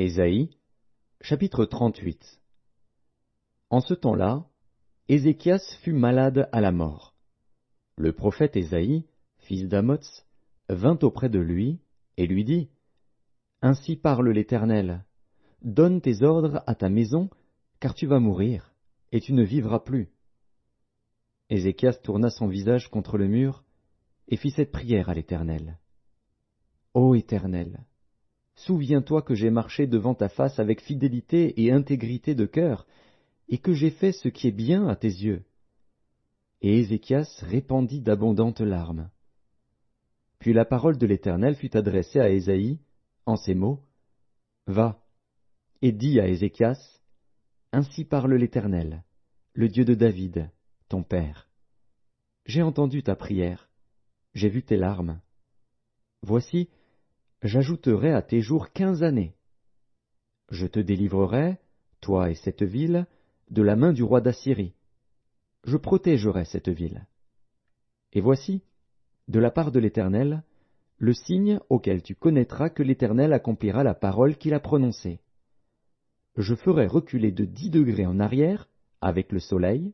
Ésaïe, chapitre 38. En ce temps-là, Ézéchias fut malade à la mort. Le prophète Ésaïe, fils d'Amoz, vint auprès de lui et lui dit, « Ainsi parle l'Éternel, donne tes ordres à ta maison, car tu vas mourir, et tu ne vivras plus. » Ézéchias tourna son visage contre le mur et fit cette prière à l'Éternel. « Ô Éternel, souviens-toi que j'ai marché devant ta face avec fidélité et intégrité de cœur, et que j'ai fait ce qui est bien à tes yeux. » Et Ézéchias répandit d'abondantes larmes. Puis la parole de l'Éternel fut adressée à Ésaïe, en ces mots, « Va, et dis à Ézéchias, ainsi parle l'Éternel, le Dieu de David, ton père. J'ai entendu ta prière, j'ai vu tes larmes. Voici, j'ajouterai à tes jours 15 années. Je te délivrerai, toi et cette ville, de la main du roi d'Assyrie. Je protégerai cette ville. Et voici, de la part de l'Éternel, le signe auquel tu connaîtras que l'Éternel accomplira la parole qu'il a prononcée. Je ferai reculer de 10 degrés en arrière, avec le soleil,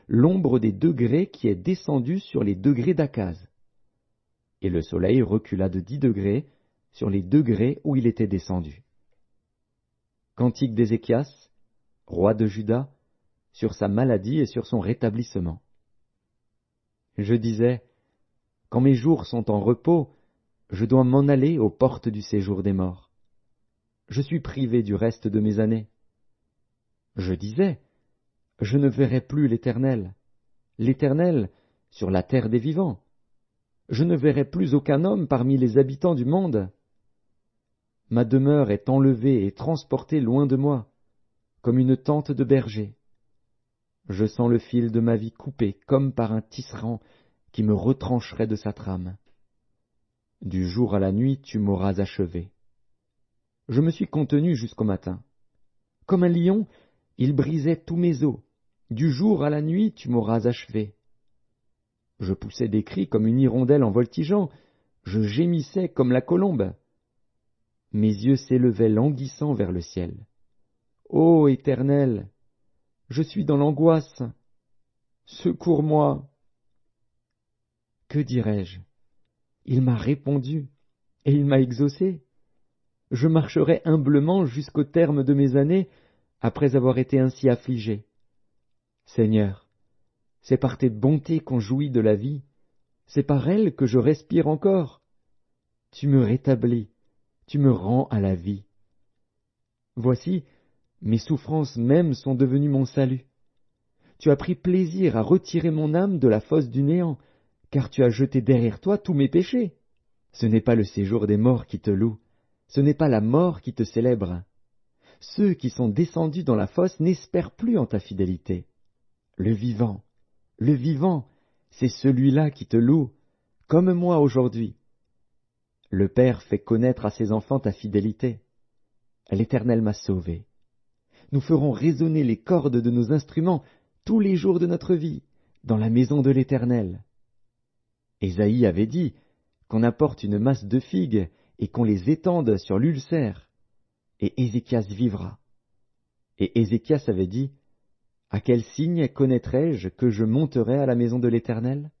l'ombre des degrés qui est descendue sur les degrés d'Akaz. Et le soleil recula de 10 degrés sur les degrés où il était descendu. Cantique d'Ézéchias, roi de Juda, sur sa maladie et sur son rétablissement. Je disais, quand mes jours sont en repos, je dois m'en aller aux portes du séjour des morts. Je suis privé du reste de mes années. Je disais, je ne verrai plus l'Éternel sur la terre des vivants. Je ne verrai plus aucun homme parmi les habitants du monde. Ma demeure est enlevée et transportée loin de moi, comme une tente de berger. Je sens le fil de ma vie coupé comme par un tisserand qui me retrancherait de sa trame. Du jour à la nuit, tu m'auras achevé. Je me suis contenu jusqu'au matin. Comme un lion, il brisait tous mes os. Du jour à la nuit, tu m'auras achevé. Je poussais des cris comme une hirondelle en voltigeant. Je gémissais comme la colombe. Mes yeux s'élevaient languissants vers le ciel. Ô Éternel, je suis dans l'angoisse. Secours-moi. Que dirais-je? Il m'a répondu, et il m'a exaucé. Je marcherai humblement jusqu'au terme de mes années, après avoir été ainsi affligé. Seigneur, c'est par tes bontés qu'on jouit de la vie, c'est par elles que je respire encore. Tu me rétablis, tu me rends à la vie. Voici, mes souffrances mêmes sont devenues mon salut. Tu as pris plaisir à retirer mon âme de la fosse du néant, car tu as jeté derrière toi tous mes péchés. Ce n'est pas le séjour des morts qui te loue, ce n'est pas la mort qui te célèbre. Ceux qui sont descendus dans la fosse n'espèrent plus en ta fidélité. Le vivant, c'est celui-là qui te loue, comme moi aujourd'hui. Le Père fait connaître à ses enfants ta fidélité. L'Éternel m'a sauvé. Nous ferons résonner les cordes de nos instruments tous les jours de notre vie, dans la maison de l'Éternel. Ésaïe avait dit qu'on apporte une masse de figues et qu'on les étende sur l'ulcère, et Ézéchias vivra. Et Ézéchias avait dit, « À quel signe connaîtrai-je que je monterai à la maison de l'Éternel »